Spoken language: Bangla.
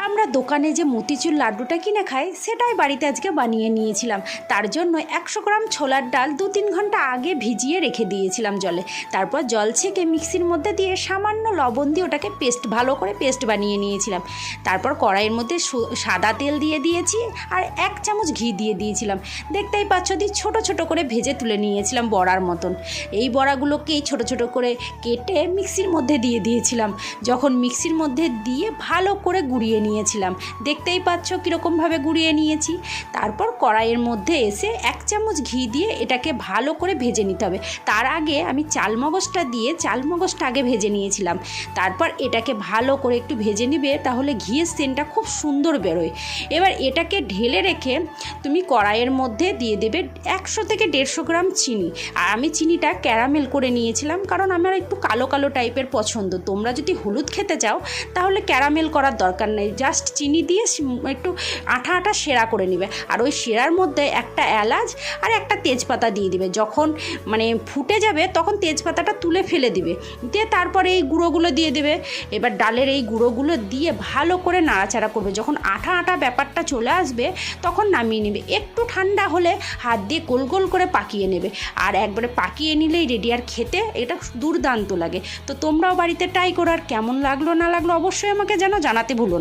আমরা দোকানে যে মতিচুর লাড্ডুটা কিনে খাই সেটাই বাড়িতে আজকে বানিয়ে নিয়েছিলাম। তার জন্য 100 গ্রাম ছোলার ডাল 2-3 ঘন্টা আগে ভিজিয়ে রেখে দিয়েছিলাম জলে। তারপর জল ছেঁকে মিক্সির মধ্যে দিয়ে সামান্য লবণ দিয়ে ওটাকে ভালো করে পেস্ট বানিয়ে নিয়েছিলাম। তারপর কড়াইয়ের মধ্যে সাদা তেল দিয়ে দিয়েছি আর 1 চামচ ঘি দিয়ে দিয়েছিলাম। দেখতেই পাচ্ছ ছোট ছোট করে ভেজে তুলে নিয়েছিলাম বড়ার মতন। এই বড়াগুলোকেই ছোট ছোট করে কেটে মিক্সির মধ্যে দিয়ে দিয়েছিলাম। যখন মিক্সির মধ্যে দিয়ে ভালো করে গুঁড়িয়ে নিয়েছিলাম, দেখতেই পাচ্ছ কীরকমভাবে গুঁড়িয়ে নিয়েছি। তারপর কড়াইয়ের মধ্যে এসে 1 চামচ ঘি দিয়ে এটাকে ভালো করে ভেজে নিতে হবে। তার আগে আমি চালমগজটা আগে ভেজে নিয়েছিলাম। তারপর এটাকে ভালো করে একটু ভেজে নিবে, তাহলে ঘিয়ের সেন্টটা খুব সুন্দর বেরোয়। এবার এটাকে ঢেলে রেখে তুমি কড়াইয়ের মধ্যে দিয়ে দেবে 100 থেকে 150 গ্রাম চিনি। আর আমি চিনিটা ক্যারামেল করে নিয়েছিলাম, কারণ আমার একটু কালো কালো টাইপের পছন্দ। তোমরা যদি হলুদ খেতে চাও তাহলে ক্যারামেল করার দরকার নেই, জাস্ট চিনি দিয়ে একটু আঠা আঠা সেরা করে নেবে। আর ওই সেরার মধ্যে একটা এলাচ আর একটা তেজপাতা দিয়ে দিবে। যখন ফুটে যাবে তখন তেজপাতাটা তুলে ফেলে দিবে, দিয়ে তারপরে এই গুঁড়োগুলো দিয়ে দেবে। এবার ডালের এই গুঁড়োগুলো দিয়ে ভালো করে নাড়াচাড়া করবে। যখন আঠা আঠা ব্যাপারটা চলে আসবে তখন নামিয়ে নেবে। একটু ঠান্ডা হলে হাত দিয়ে গোল গোল করে পাকিয়ে নেবে। আর একবারে পাকিয়ে নিলেই রেডি। আর খেতে এটা দুর্দান্ত লাগে। তো তোমরাও বাড়িতে ট্রাই করো। আর কেমন লাগলো না লাগলো অবশ্যই আমাকে জানাতে ভুলো না।